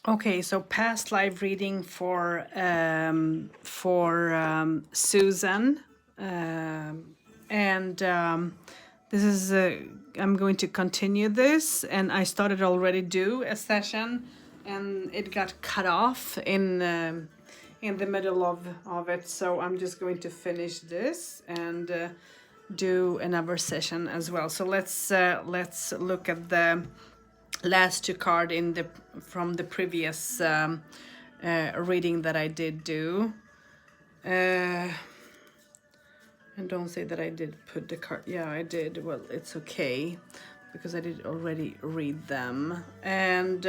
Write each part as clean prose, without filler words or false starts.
Okay, so past live reading for Susan, and this is I'm going to continue this, and I started already do a session, and it got cut off in the middle of it, so I'm just going to finish this and do another session as well. So let's look at the last two card in the from the previous reading that I did do. And don't say that I did put the card. Yeah, I did. Well, it's okay because I did already read them. And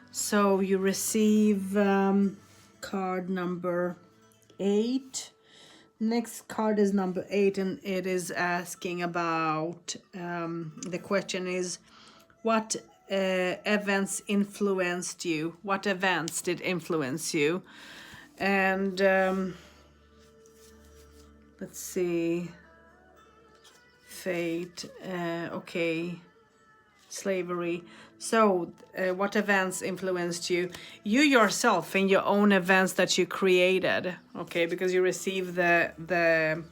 so you receive card number 8. Next card is number 8, and it is asking about the question is, what events influenced you? What events did influence you? And let's see, fate, okay, slavery. So what events influenced you? You yourself, in your own events that you created, okay, because you received the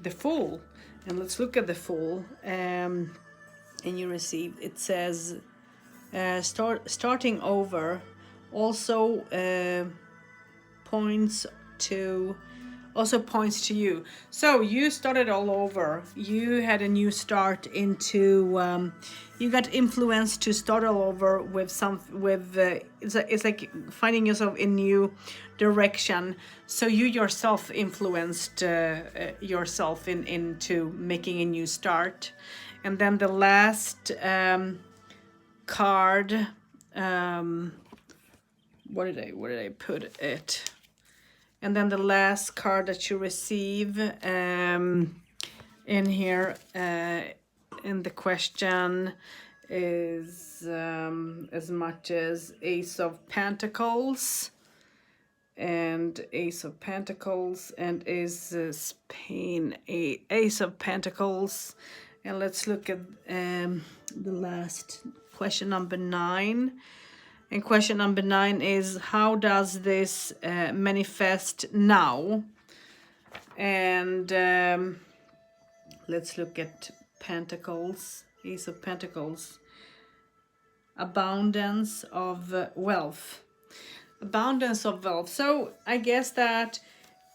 Fool. And let's look at the Fool. And you receive, it says starting over also points to you. So you started all over. You had a new start into you got influenced to start all over with it's like finding yourself in new direction. So you yourself influenced yourself into making a new start. And then the last card, where did I put it? And then the last card that you receive in here in the question is as much as Ace of Pentacles and Ace of Pentacles, and is Spain, Ace of Pentacles. And let's look at the last question, number 9. And question number 9 is, how does this manifest now? And let's look at Pentacles, Ace of Pentacles. Abundance of wealth. Abundance of wealth. So I guess that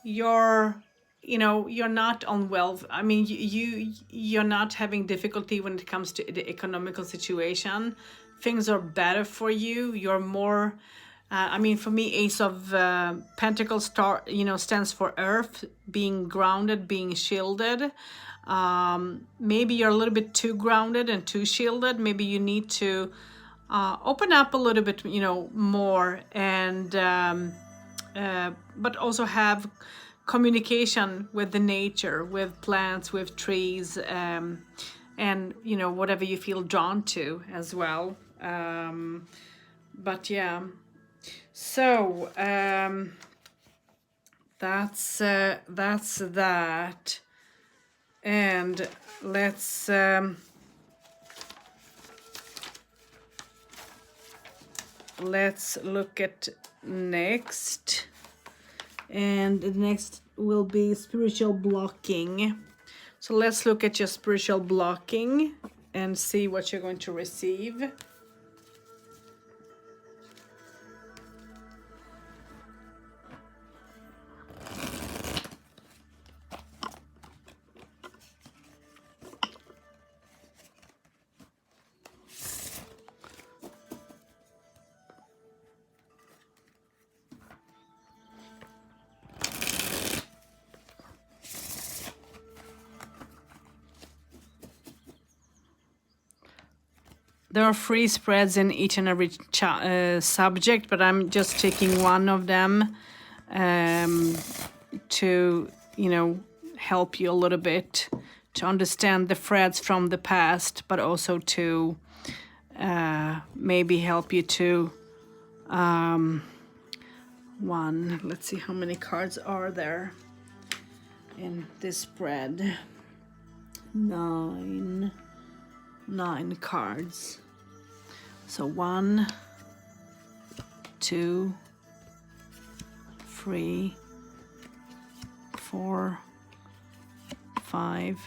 you're not on wealth. I mean, you're not having difficulty when it comes to the economical situation. Things are better for you. You're more I mean, for me, Ace of Pentacles stands for earth, being grounded, being shielded. Maybe you're a little bit too grounded and too shielded. Maybe you need to open up a little bit, more, and but also have communication with the nature, with plants, with trees, and whatever you feel drawn to as well. But yeah, so that's that, and let's look at next. And the next will be spiritual blocking. So let's look at your spiritual blocking and see what you're going to receive. There are 3 spreads in each and every subject, but I'm just taking one of them to, help you a little bit to understand the threads from the past, but also to maybe help you to let's see how many cards are there in this spread. nine cards. So 1, 2, 3, 4, 5,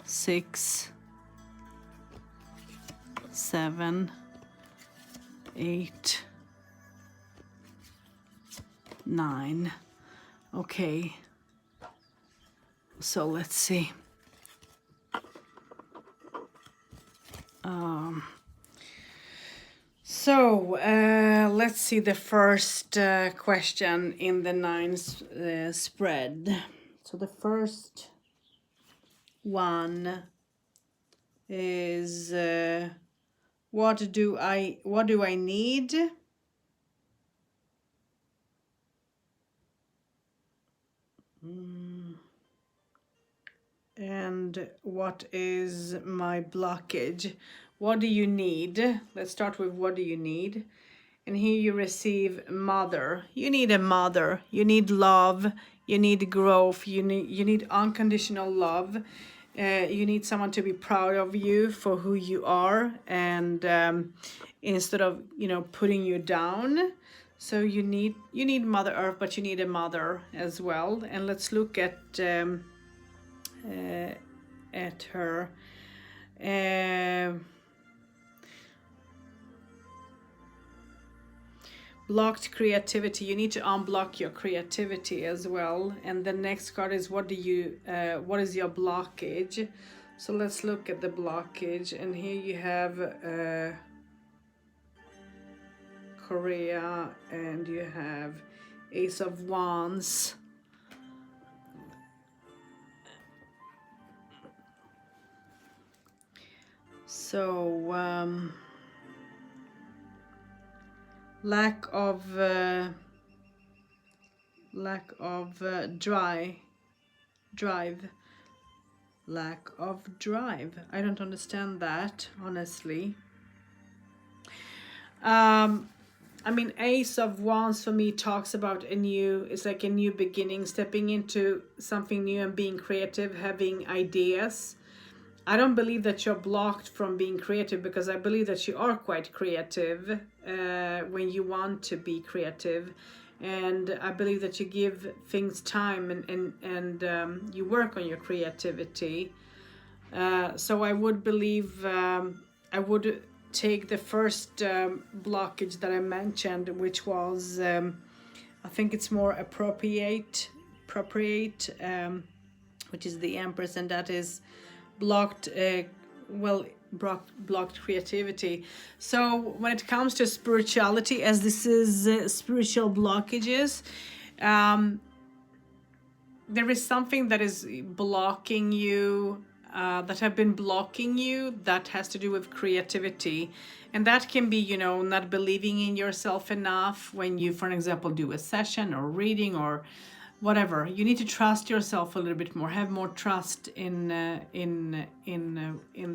6, 7, 8, 9. Okay, so let's see. Let's see the first question in the 9 spread. So the first one is what do I need? And what is my blockage? What do you need? Let's start with what do you need? And here you receive mother. You need a mother. You need love. You need growth. You need unconditional love. You need someone to be proud of you for who you are, and instead of putting you down. So you need Mother Earth, but you need a mother as well. And let's look at her. Blocked creativity. You need to unblock your creativity as well. And the next card is what is your blockage? So let's look at the blockage. And here you have Korea, and you have Ace of Wands. So lack of drive. Lack of drive. I don't understand that, honestly. I mean, Ace of Wands for me talks about it's like a new beginning, stepping into something new and being creative, having ideas. I don't believe that you're blocked from being creative, because I believe that you are quite creative when you want to be creative. And I believe that you give things time and you work on your creativity. So I would believe, I would take the first blockage that I mentioned, which was, I think it's more appropriate, which is the Empress, and that is blocked creativity. So when it comes to spirituality, as this is spiritual blockages, there is something that is blocking you, that have been blocking you, that has to do with creativity. And that can be, not believing in yourself enough when you, for example, do a session or reading or whatever. You need to trust yourself a little bit more, have more trust in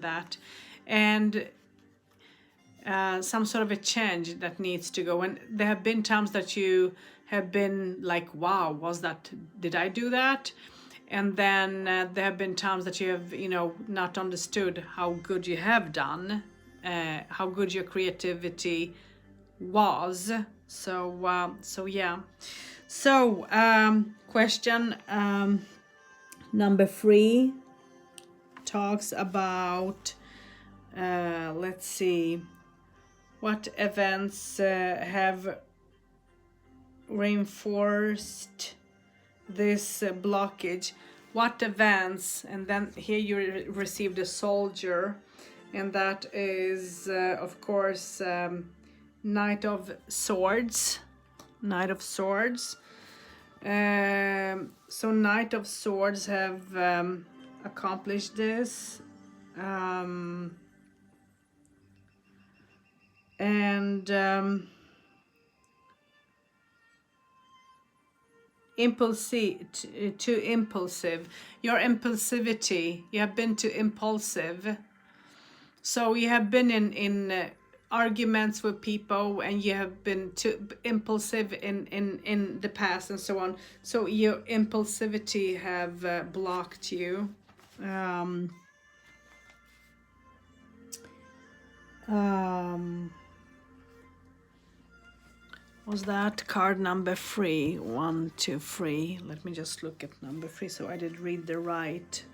that, and some sort of a change that needs to go. And there have been times that you have been like, wow, did I do that? And then there have been times that you have not understood how good you have done, how good your creativity was. So yeah. So question number 3 talks about, let's see, what events have reinforced this blockage. What events? And then here you received a Soldier, and that is of course Knight of Swords. So Knight of Swords have accomplished this, and too impulsive. Your impulsivity, you have been too impulsive. So you have been in arguments with people, and you have been too impulsive in the past and so on. So your impulsivity have blocked you. Was that card number 3? 1, 2, 3. Let me just look at number 3 so I did read the right.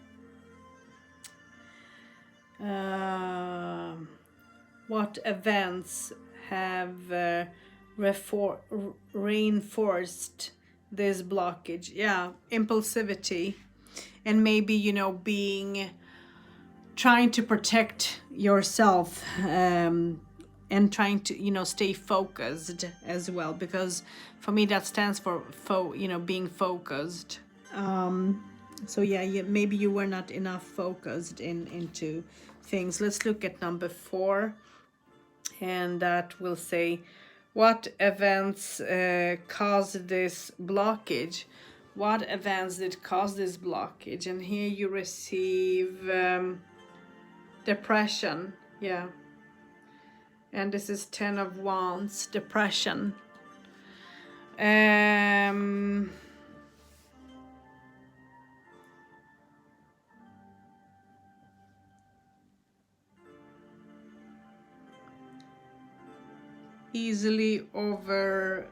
What events have reinforced this blockage? Yeah, impulsivity, and maybe, you know, trying to protect yourself, and trying to, you know, stay focused as well, because for me that stands for being focused. So yeah, maybe you were not enough focused into things. Let's look at number 4, and that will say, what events caused this blockage? What events did cause this blockage? And here you receive depression. Yeah, and this is 10 of Wands, depression. Easily overwhelmed.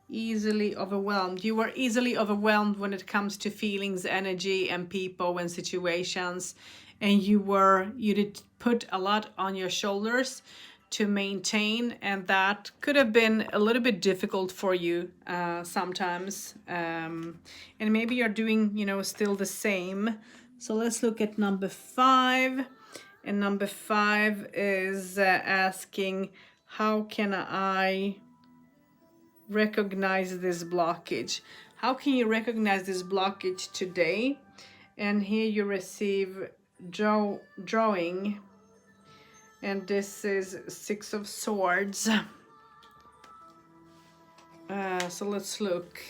Easily overwhelmed. You were easily overwhelmed when it comes to feelings, energy, and people and situations, and you did put a lot on your shoulders to maintain, and that could have been a little bit difficult for you sometimes, and maybe you're doing, you know, still the same. So let's look at number 5, and number 5 is asking, how can I recognize this blockage? How can you recognize this blockage today? And here you receive drawing, and this is 6 of Swords. So let's look.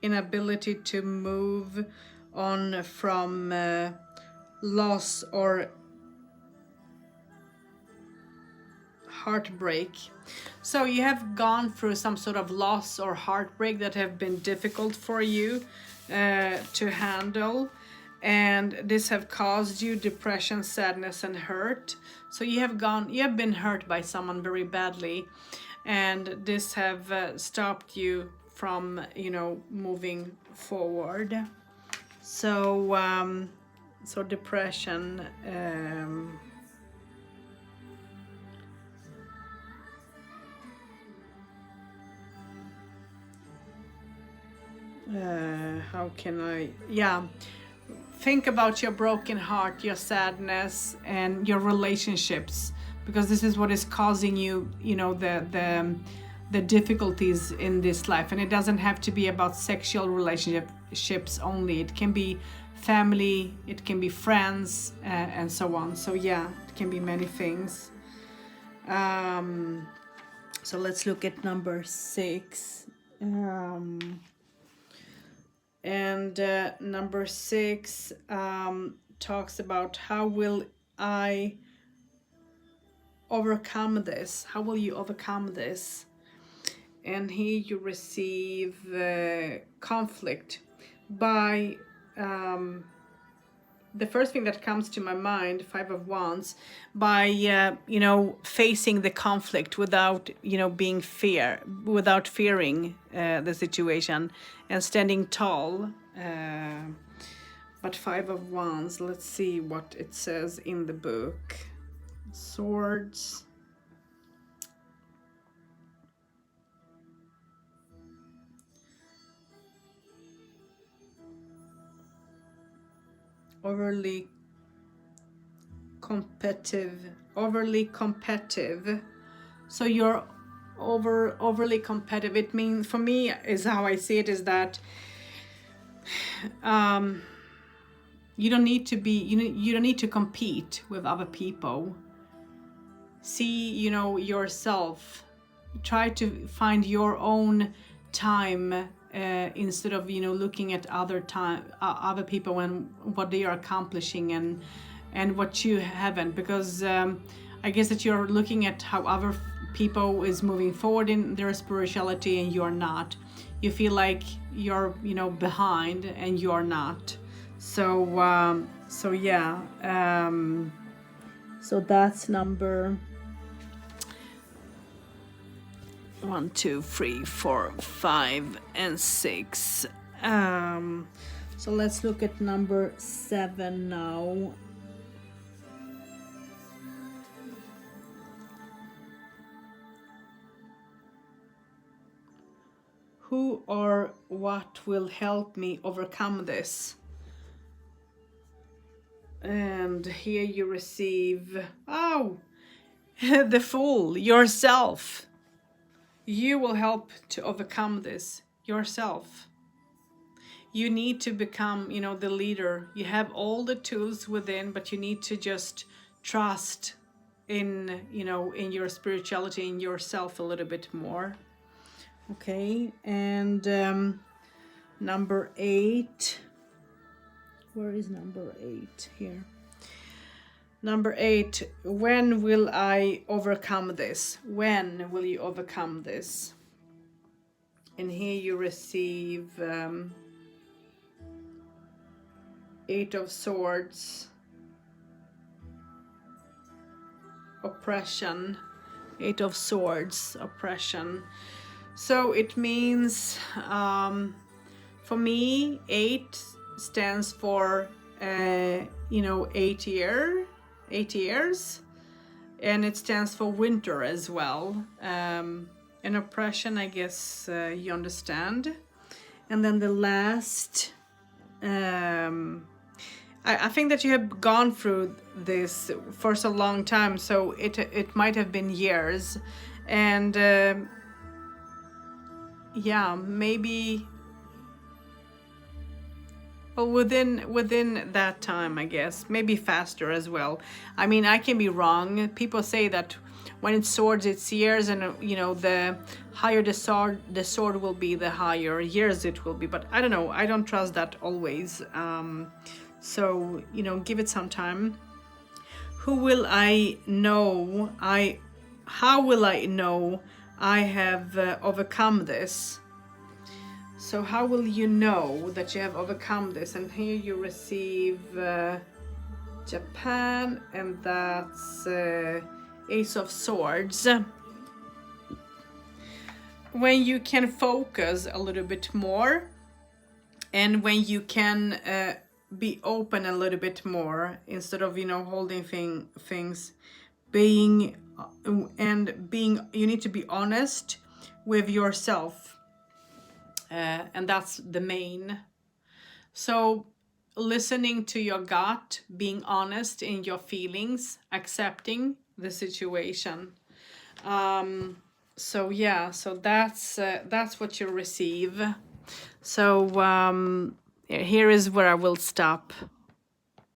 Inability to move on from loss or heartbreak. So you have gone through some sort of loss or heartbreak that have been difficult for you to handle, and this have caused you depression, sadness, and hurt. So you have been hurt by someone very badly, and this have stopped you from, you know, moving forward. So so depression, how can I, yeah, think about your broken heart, your sadness, and your relationships, because this is what is causing you, you know, the difficulties in this life. And it doesn't have to be about sexual relationships only. It can be family, it can be friends, and so on. So yeah, it can be many things. So let's look at number 6. And number 6 talks about, how will I overcome this? How will you overcome this? And here you receive conflict by the first thing that comes to my mind, 5 of Wands, by you know, facing the conflict without, you know, without fearing the situation, and standing tall. But 5 of Wands, let's see what it says in the book. Swords. Overly competitive. So you're overly competitive. It means, for me, is how I see it, is that you don't need to be, you don't need to compete with other people. See, you know, yourself. Try to find your own time instead of, you know, looking at other people and what they are accomplishing and what you haven't, because I guess that you're looking at how other people is moving forward in their spirituality and you're not. You feel like you're, you know, behind and you're not. So yeah, so that's number 1, 2, 3, 4, 5, and 6. So let's look at number 7 now. Who or what will help me overcome this? And here you receive, oh, the Fool, yourself. You will help to overcome this yourself. You need to become, you know, the leader. You have all the tools within, but you need to just trust in, you know, in your spirituality, in yourself a little bit more. Okay, and number 8. Where is number 8? Here. Number 8, when will I overcome this? When will you overcome this? And here you receive 8 of Swords, oppression, 8 of Swords, oppression. So it means, for me, 8 stands for, you know, 8 years, and it stands for winter as well. And oppression, I guess you understand. And then the last, I think that you have gone through this for so long time, so it might have been years, and yeah, maybe. Well, within that time, I guess, maybe faster as well. I mean, I can be wrong. People say that when it's swords, it's years, and you know, the higher the sword will be, the higher years it will be. But I don't know. I don't trust that always. So you know, give it some time. Who will I know? How will I know I have overcome this? So how will you know that you have overcome this? And here you receive Japan, and that's Ace of Swords. When you can focus a little bit more, and when you can be open a little bit more, instead of, you know, holding things, you need to be honest with yourself. And that's the main. So listening to your gut, being honest in your feelings, accepting the situation. So yeah, so that's what you receive. So here is where I will stop.